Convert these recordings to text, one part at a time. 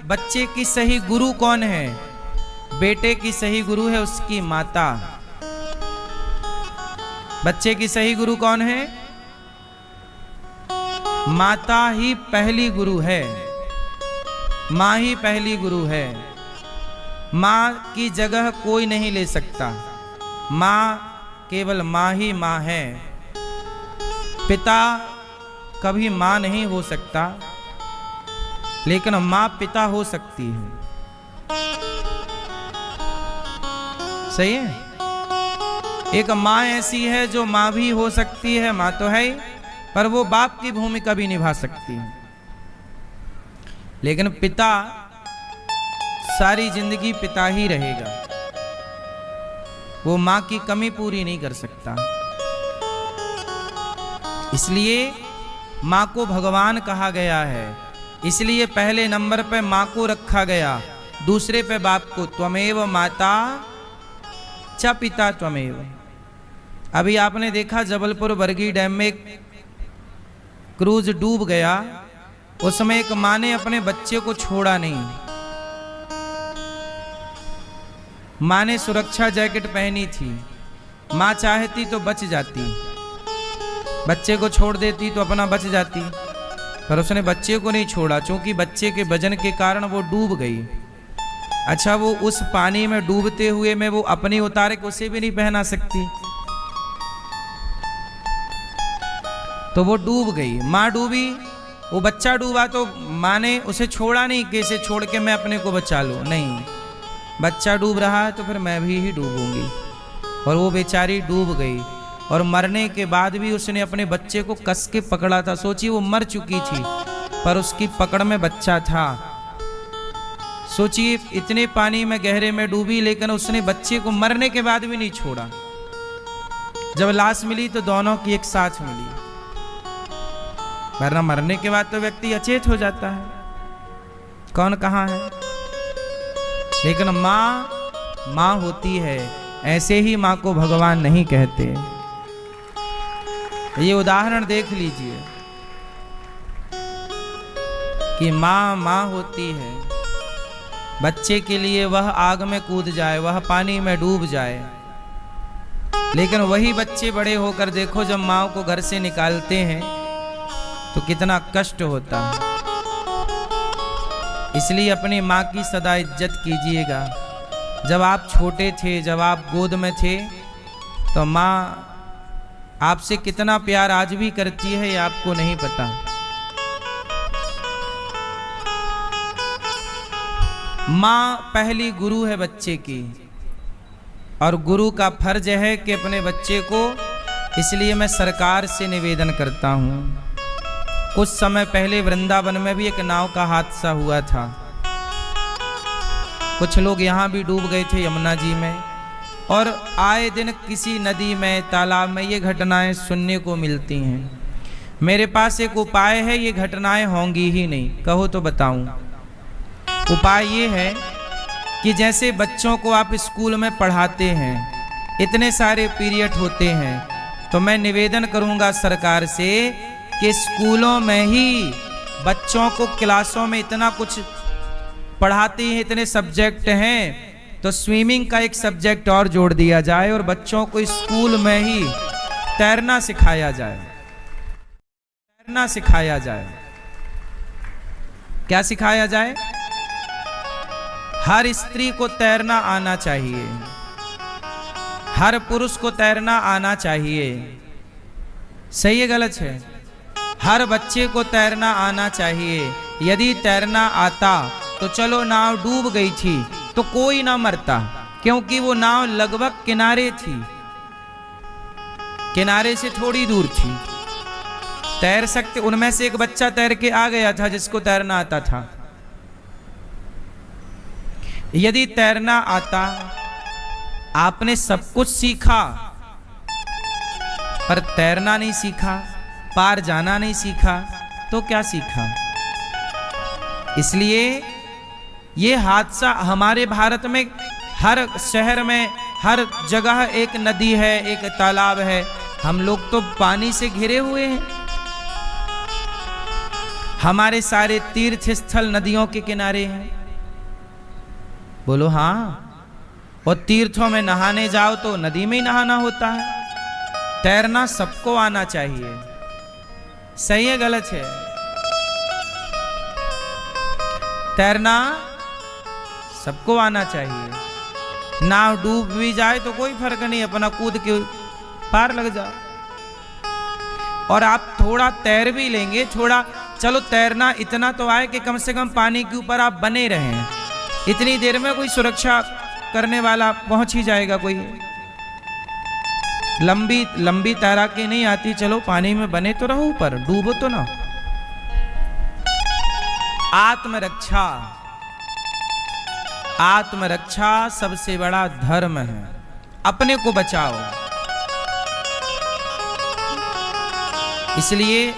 बच्चे की सही गुरु कौन है? बेटे की सही गुरु है उसकी माता। बच्चे की सही गुरु कौन है? माता ही पहली गुरु है, माँ ही पहली गुरु है। माँ की जगह कोई नहीं ले सकता। माँ केवल माँ ही माँ है। पिता कभी माँ नहीं हो सकता, लेकिन माँ पिता हो सकती है। सही है? एक माँ ऐसी है जो माँ भी हो सकती है, माँ तो है ही, पर वो बाप की भूमिका भी निभा सकती है। लेकिन पिता सारी जिंदगी पिता ही रहेगा, वो माँ की कमी पूरी नहीं कर सकता। इसलिए माँ को भगवान कहा गया है, इसलिए पहले नंबर पे माँ को रखा गया, दूसरे पे बाप को। त्वमेव माता च पिता त्वमेव। अभी आपने देखा जबलपुर बरगी डैम में क्रूज डूब गया, उसमें एक माँ ने अपने बच्चे को छोड़ा नहीं। माँ ने सुरक्षा जैकेट पहनी थी, माँ चाहती तो बच जाती, बच्चे को छोड़ देती तो अपना बच जाती, पर उसने बच्चे को नहीं छोड़ा, क्योंकि बच्चे के वजन के कारण वो डूब गई। अच्छा, वो उस पानी में डूबते हुए में वो अपनी उतारे को उसे भी नहीं पहना सकती, तो वो डूब गई। माँ डूबी, वो बच्चा डूबा, तो माँ ने उसे छोड़ा नहीं कि इसे छोड़ के मैं अपने को बचा लूं। नहीं, बच्चा डूब रहा है तो फिर मैं भी ही डूबूंगी। और वो बेचारी डूब गई, और मरने के बाद भी उसने अपने बच्चे को कस के पकड़ा था। सोचिए, वो मर चुकी थी पर उसकी पकड़ में बच्चा था। सोचिए, इतने पानी में गहरे में डूबी, लेकिन उसने बच्चे को मरने के बाद भी नहीं छोड़ा। जब लाश मिली तो दोनों की एक साथ मिली, वरना मरने के बाद तो व्यक्ति अचेत हो जाता है, कौन कहाँ है। लेकिन माँ माँ होती है, ऐसे ही माँ को भगवान नहीं कहते। ये उदाहरण देख लीजिए कि माँ माँ होती है। बच्चे के लिए वह आग में कूद जाए, वह पानी में डूब जाए, लेकिन वही बच्चे बड़े होकर देखो जब माँ को घर से निकालते हैं तो कितना कष्ट होता है। इसलिए अपनी माँ की सदा इज्जत कीजिएगा। जब आप छोटे थे, जब आप गोद में थे, तो माँ आपसे कितना प्यार आज भी करती है, ये आपको नहीं पता। माँ पहली गुरु है बच्चे की, और गुरु का फर्ज है कि अपने बच्चे को, इसलिए मैं सरकार से निवेदन करता हूँ। कुछ समय पहले वृंदावन में भी एक नाव का हादसा हुआ था। कुछ लोग यहाँ भी डूब गए थे यमुना जी में, और आए दिन किसी नदी में, तालाब में ये घटनाएं सुनने को मिलती हैं। मेरे पास एक उपाय है, ये घटनाएं होंगी ही नहीं। कहो तो बताऊं। उपाय ये है कि जैसे बच्चों को आप स्कूल में पढ़ाते हैं, इतने सारे पीरियड होते हैं, तो मैं निवेदन करूंगा सरकार से कि स्कूलों में ही बच्चों को क्लासों में इतना कुछ पढ़ाते हैं, इतने सब्जेक्ट हैं, तो स्विमिंग का एक सब्जेक्ट और जोड़ दिया जाए और बच्चों को स्कूल में ही तैरना सिखाया जाए। तैरना सिखाया जाए। क्या सिखाया जाए? हर स्त्री को तैरना आना चाहिए, हर पुरुष को तैरना आना चाहिए। सही है गलत है? हर बच्चे को तैरना आना चाहिए। यदि तैरना आता तो चलो नाव डूब गई थी तो कोई ना मरता, क्योंकि वो नाव लगभग किनारे थी, किनारे से थोड़ी दूर थी, तैर सकते। उनमें से एक बच्चा तैर के आ गया था जिसको तैरना आता था। यदि तैरना आता, आपने सब कुछ सीखा पर तैरना नहीं सीखा, पार जाना नहीं सीखा, तो क्या सीखा? इसलिए ये हादसा हमारे भारत में हर शहर में, हर जगह एक नदी है, एक तालाब है। हम लोग तो पानी से घिरे हुए हैं। हमारे सारे तीर्थ स्थल नदियों के किनारे हैं। बोलो हाँ। और तीर्थों में नहाने जाओ तो नदी में ही नहाना होता है। तैरना सबको आना चाहिए। सही है गलत है? तैरना सबको आना चाहिए। नाव डूब भी जाए तो कोई फर्क नहीं, अपना कूद के पार लग जाओ। और आप थोड़ा तैर भी लेंगे, थोड़ा चलो तैरना इतना तो आए कि कम से कम पानी के ऊपर आप बने रहें। इतनी देर में कोई सुरक्षा करने वाला पहुंच ही जाएगा। कोई लंबी तैराकी नहीं आती, चलो पानी में बने तो रहो, ऊपर डूबो तो ना। आत्मरक्षा, आत्मरक्षा सबसे बड़ा धर्म है। अपने को बचाओ। इसलिए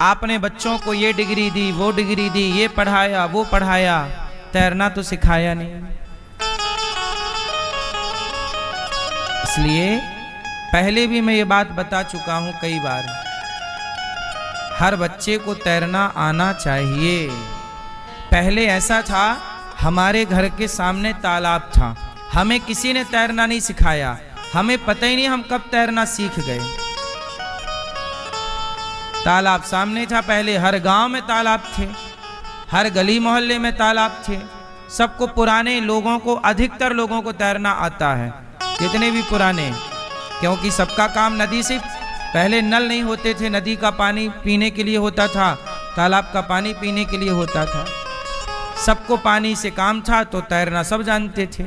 आपने बच्चों को ये डिग्री दी, वो डिग्री दी, ये पढ़ाया, वो पढ़ाया, तैरना तो सिखाया नहीं। इसलिए पहले भी मैं ये बात बता चुका हूं कई बार, हर बच्चे को तैरना आना चाहिए। पहले ऐसा था, हमारे घर के सामने तालाब था, हमें किसी ने तैरना नहीं सिखाया, हमें पता ही नहीं हम कब तैरना सीख गए। तालाब सामने था, पहले हर गांव में तालाब थे, हर गली मोहल्ले में तालाब थे। सबको, पुराने लोगों को, अधिकतर लोगों को तैरना आता है, जितने भी पुराने, क्योंकि सबका काम नदी से, पहले नल नहीं होते थे, नदी का पानी पीने के लिए होता था, तालाब का पानी पीने के लिए होता था। सबको पानी से काम था तो तैरना सब जानते थे।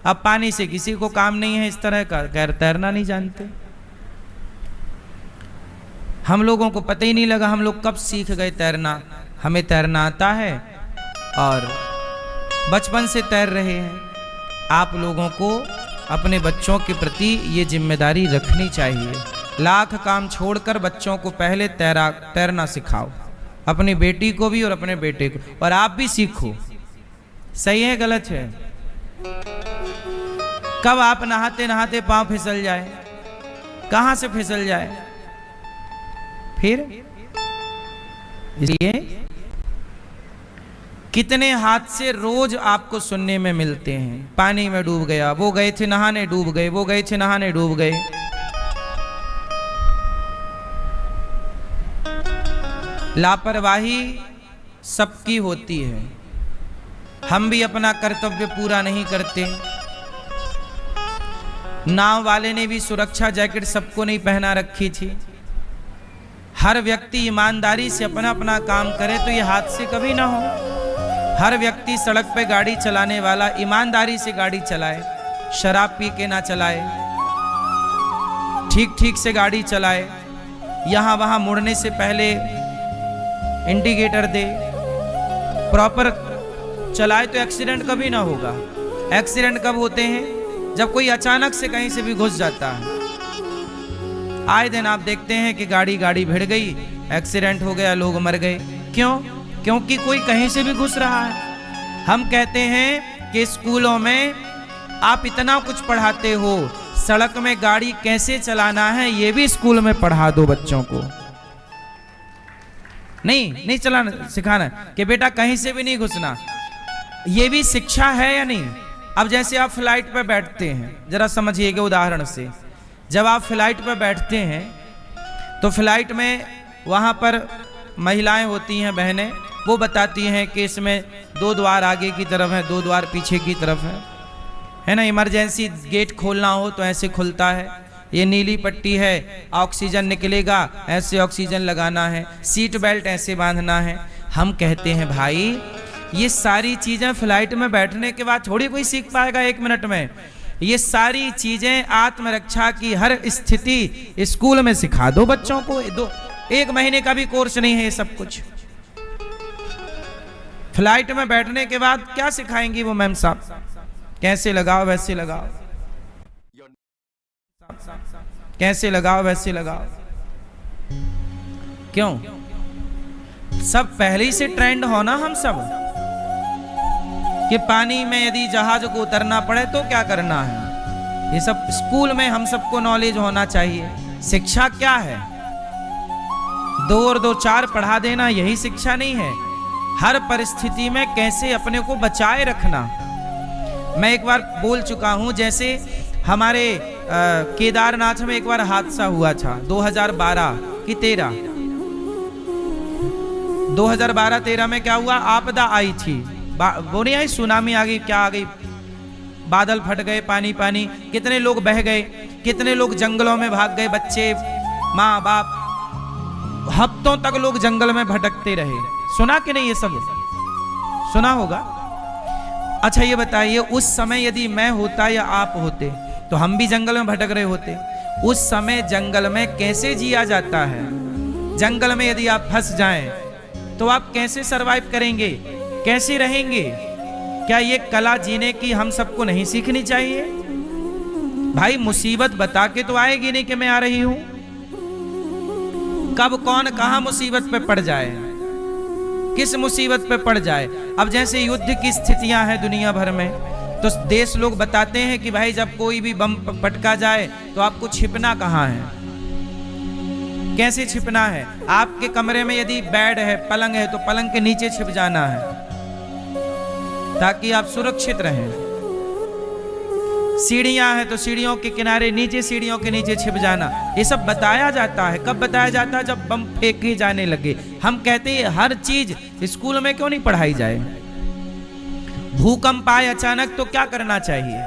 अब पानी से किसी को काम नहीं है इस तरह का, खैर तैरना नहीं जानते। हम लोगों को पता ही नहीं लगा हम लोग कब सीख गए तैरना। हमें तैरना आता है और बचपन से तैर रहे हैं। आप लोगों को अपने बच्चों के प्रति ये जिम्मेदारी रखनी चाहिए। लाख काम छोड़कर बच्चों को पहले तैरना सिखाओ, अपनी बेटी को भी और अपने बेटे को, और आप भी सीखो। सही है गलत है? कब आप नहाते नहाते पांव फिसल जाए, कहां से फिसल जाए फिर? इसलिए कितने हादसे रोज आपको सुनने में मिलते हैं। पानी में डूब गया, वो गए थे नहाने डूब गए, वो गए थे नहाने डूब गए। लापरवाही सबकी होती है, हम भी अपना कर्तव्य पूरा नहीं करते। नाव वाले ने भी सुरक्षा जैकेट सबको नहीं पहना रखी थी। हर व्यक्ति ईमानदारी से अपना अपना काम करे तो ये हादसे कभी ना हो। हर व्यक्ति सड़क पे गाड़ी चलाने वाला ईमानदारी से गाड़ी चलाए, शराब पी के ना चलाए, ठीक ठीक से गाड़ी चलाए, यहाँ वहाँ मुड़ने से पहले इंडिकेटर दे, प्रॉपर चलाए तो एक्सीडेंट कभी ना होगा। एक्सीडेंट कब होते हैं? जब कोई अचानक से कहीं से भी घुस जाता है। आए दिन आप देखते हैं कि गाड़ी भिड़ गई, एक्सीडेंट हो गया, लोग मर गए। क्यों? क्योंकि कोई कहीं से भी घुस रहा है। हम कहते हैं कि स्कूलों में आप इतना कुछ पढ़ाते हो, सड़क में गाड़ी कैसे चलाना है ये भी स्कूल में पढ़ा दो बच्चों को। नहीं चलाना सिखाना कि बेटा कहीं से भी नहीं घुसना, ये भी शिक्षा है या नहीं? अब जैसे आप फ्लाइट पे बैठते हैं, जरा समझिएगा उदाहरण से। जब आप फ्लाइट पर बैठते हैं तो फ्लाइट में वहाँ पर महिलाएं होती हैं, बहनें, वो बताती हैं कि इसमें 2 द्वार आगे की तरफ है, 2 द्वार पीछे की तरफ है ना। इमरजेंसी गेट खोलना हो तो ऐसे खुलता है, ये नीली पट्टी है, ऑक्सीजन निकलेगा, ऐसे ऑक्सीजन लगाना है, सीट बेल्ट ऐसे बांधना है। हम कहते हैं भाई ये सारी चीज़ें फ्लाइट में बैठने के बाद थोड़ी कोई सीख पाएगा 1 मिनट में। ये सारी चीजें आत्मरक्षा की हर स्थिति स्कूल में सिखा दो बच्चों को। 1 महीने का भी कोर्स नहीं है ये सब कुछ। फ्लाइट में बैठने के बाद क्या सिखाएंगी वो मैम साहब? कैसे लगाओ वैसे लगाओ, कैसे लगाओ वैसे लगाओ। क्यों? सब पहले ही से ट्रेंड हो ना हम सब, कि पानी में यदि जहाज को उतरना पड़े तो क्या करना है। ये सब स्कूल में हम सबको नॉलेज होना चाहिए। शिक्षा क्या है? 2 और 2 4 पढ़ा देना यही शिक्षा नहीं है। हर परिस्थिति में कैसे अपने को बचाए रखना। मैं एक बार बोल चुका हूं, जैसे हमारे केदारनाथ में एक बार हादसा हुआ था 2012 की 2013 में क्या हुआ, आपदा आई थी। वो नहीं आई, सुनामी आ गई, क्या आ गई, बादल फट गए, पानी पानी, कितने लोग बह गए, कितने लोग जंगलों में भाग गए, बच्चे माँ बाप, हफ्तों तक लोग जंगल में भटकते रहे। सुना कि नहीं, ये सब सुना होगा। अच्छा ये बताइए, उस समय यदि मैं होता या आप होते तो हम भी जंगल में भटक रहे होते। उस समय जंगल में कैसे जिया जाता है, जंगल में यदि आप फंस जाएं तो आप कैसे सरवाइव करेंगे, कैसे रहेंगे? क्या ये कला जीने की हम सबको नहीं सीखनी चाहिए? भाई मुसीबत बता के तो आएगी नहीं कि मैं आ रही हूं। कब कौन कहां मुसीबत पे पड़ जाए, किस मुसीबत पे पड़ जाए। अब जैसे युद्ध की स्थितियां हैं दुनिया भर में, तो देश लोग बताते हैं कि भाई जब कोई भी बम पटका जाए तो आपको छिपना कहां है, कैसे छिपना है। आपके कमरे में यदि बेड है, पलंग है, तो पलंग के नीचे छिप जाना है ताकि आप सुरक्षित रहें। सीढ़ियां हैं तो सीढ़ियों के किनारे नीचे, सीढ़ियों के नीचे छिप जाना। ये सब बताया जाता है। कब बताया जाता है? जब बम फेंके जाने लगे। हम कहते हैं हर चीज स्कूल में क्यों नहीं पढ़ाई जाए। भूकंप आए अचानक तो क्या करना चाहिए,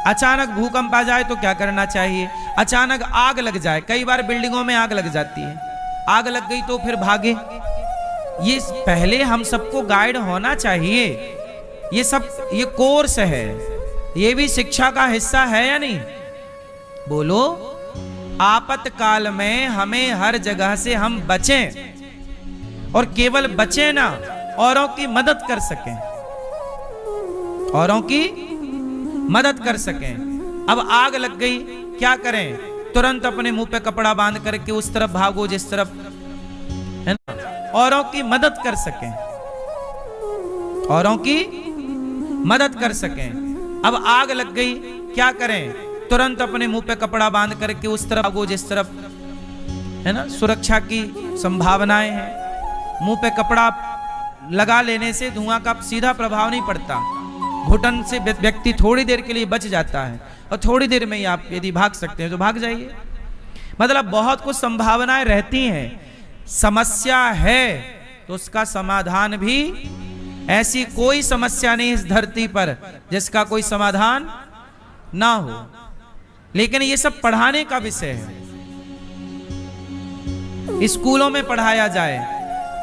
अचानक भूकंप आ जाए तो क्या करना चाहिए, अचानक आग लग जाए, कई बार बिल्डिंगों में आग लग जाती है, आग लग गई तो फिर भागे। ये पहले हम सबको गाइड होना चाहिए। ये सब ये कोर्स है, ये भी शिक्षा का हिस्सा है या नहीं? बोलो। आपातकाल में हमें हर जगह से हम बचें, और केवल बचें ना, औरों की मदद कर सकें, औरों की मदद कर सकें। अब आग लग गई, क्या करें? तुरंत अपने मुंह पे कपड़ा बांध करके उस तरफ भागो जिस तरफ, है ना, औरों की मदद कर सकें, औरों की मदद कर सकें। अब आग लग गई, क्या करें? तुरंत अपने मुंह पे कपड़ा बांध करके उस तरफ भागो जिस तरफ, है ना, सुरक्षा की संभावनाएं हैं। मुंह पे कपड़ा लगा लेने से धुआं का सीधा प्रभाव नहीं पड़ता, घुटन से व्यक्ति थोड़ी देर के लिए बच जाता है, और थोड़ी देर में ही आप यदि भाग सकते हैं तो भाग जाइए। मतलब बहुत कुछ संभावनाएं रहती हैं। समस्या है तो उसका समाधान भी, ऐसी कोई समस्या नहीं इस धरती पर जिसका कोई समाधान ना हो। लेकिन ये सब पढ़ाने का विषय है, स्कूलों में पढ़ाया जाए।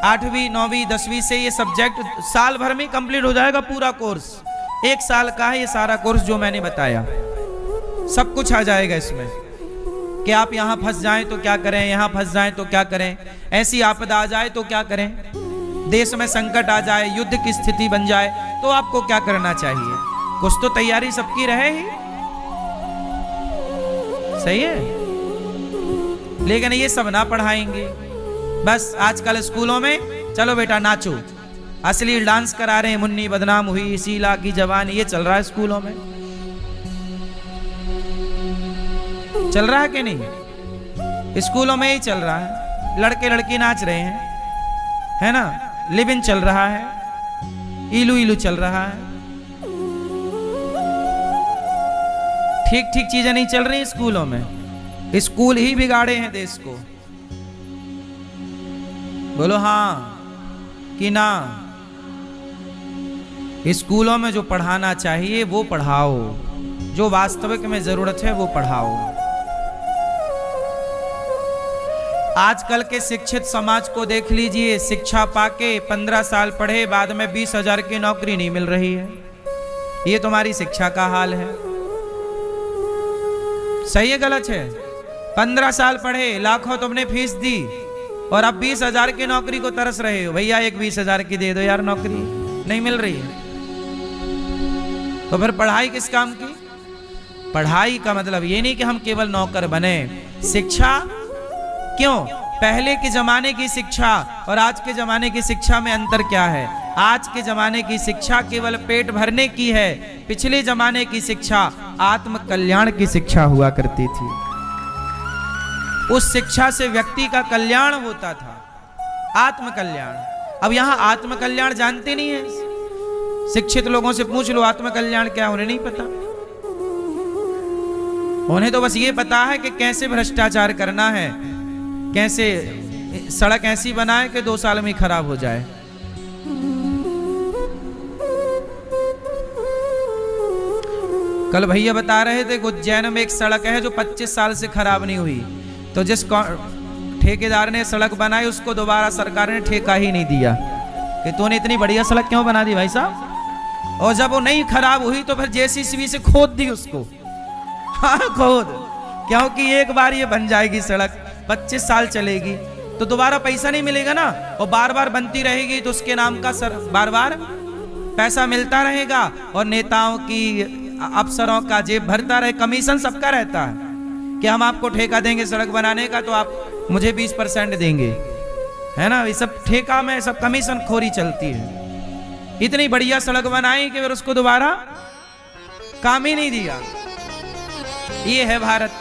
8वीं 9वीं 10वीं से ये सब्जेक्ट साल भर में कंप्लीट हो जाएगा। पूरा कोर्स 1 साल का है, ये सारा कोर्स जो मैंने बताया, सब कुछ आ जाएगा इसमें। कि आप यहां फंस जाएं तो क्या करें, यहां फंस जाएं तो क्या करें, ऐसी आपदा आ जाए तो क्या करें, देश में संकट आ जाए, युद्ध की स्थिति बन जाए तो आपको क्या करना चाहिए। कुछ तो तैयारी सबकी रहे ही, सही है। लेकिन ये सब ना पढ़ाएंगे। बस आजकल स्कूलों में चलो बेटा नाचो, असली डांस करा रहे हैं, मुन्नी बदनाम हुई, शीला की जवानी, ये चल रहा है स्कूलों में। चल रहा है कि नहीं? स्कूलों में ही चल रहा है। लड़के लड़की नाच रहे हैं, है ना, लिव इन चल रहा है, इलू इलू चल रहा है। ठीक ठीक चीजें नहीं चल रही स्कूलों में। स्कूल ही बिगाड़े हैं देश को। बोलो हाँ कि ना? स्कूलों में जो पढ़ाना चाहिए वो पढ़ाओ, जो वास्तविक में जरूरत है वो पढ़ाओ। आजकल के शिक्षित समाज को देख लीजिए, शिक्षा पाके 15 साल पढ़े, बाद में 20,000 की नौकरी नहीं मिल रही है। ये तुम्हारी शिक्षा का हाल है। सही है गलत है? 15 साल पढ़े, लाखों तुमने फीस दी, और अब 20,000 की नौकरी को तरस रहे हो। भैया एक 20,000 की दे दो यार, नौकरी नहीं मिल रही है। तो फिर पढ़ाई किस काम की? पढ़ाई का मतलब ये नहीं कि हम केवल नौकर बने। शिक्षा क्यों? पहले के जमाने की शिक्षा और आज के जमाने की शिक्षा में अंतर क्या है? आज के जमाने की शिक्षा केवल पेट भरने की है, पिछले जमाने की शिक्षा आत्म कल्याण की शिक्षा हुआ करती थी। उस शिक्षा से व्यक्ति का कल्याण होता था, आत्म कल्याण। अब यहां आत्म कल्याण जानते नहीं है, शिक्षित लोगों से पूछ लो आत्म कल्याण क्या, उन्हें नहीं पता। उन्हें तो बस ये पता है कि कैसे भ्रष्टाचार करना है, कैसे सड़क ऐसी बनाए कि 2 साल में खराब हो जाए। कल भैया बता रहे थे उज्जैन में एक सड़क है जो 25 साल से खराब नहीं हुई, तो जिस ठेकेदार ने सड़क बनाई उसको दोबारा सरकार ने ठेका ही नहीं दिया कि तूने इतनी बढ़िया सड़क क्यों बना दी भाई साहब। और जब वो नहीं खराब हुई तो फिर जेसीबी से खोद दी उसको, हाँ खोद, क्योंकि एक बार ये बन जाएगी सड़क 25 साल चलेगी तो दोबारा पैसा नहीं मिलेगा ना, और बार बार बनती रहेगी तो उसके नाम का बार बार पैसा मिलता रहेगा और नेताओं की अफसरों का जेब भरता रहे, कमीशन सबका रहता है कि हम आपको ठेका देंगे सड़क बनाने का तो आप मुझे 20% देंगे, है ना। ये सब ठेका में सब कमीशन खोरी चलती है। इतनी बढ़िया सड़क बनाई कि फिर उसको दोबारा काम ही नहीं दिया। ये है भारत।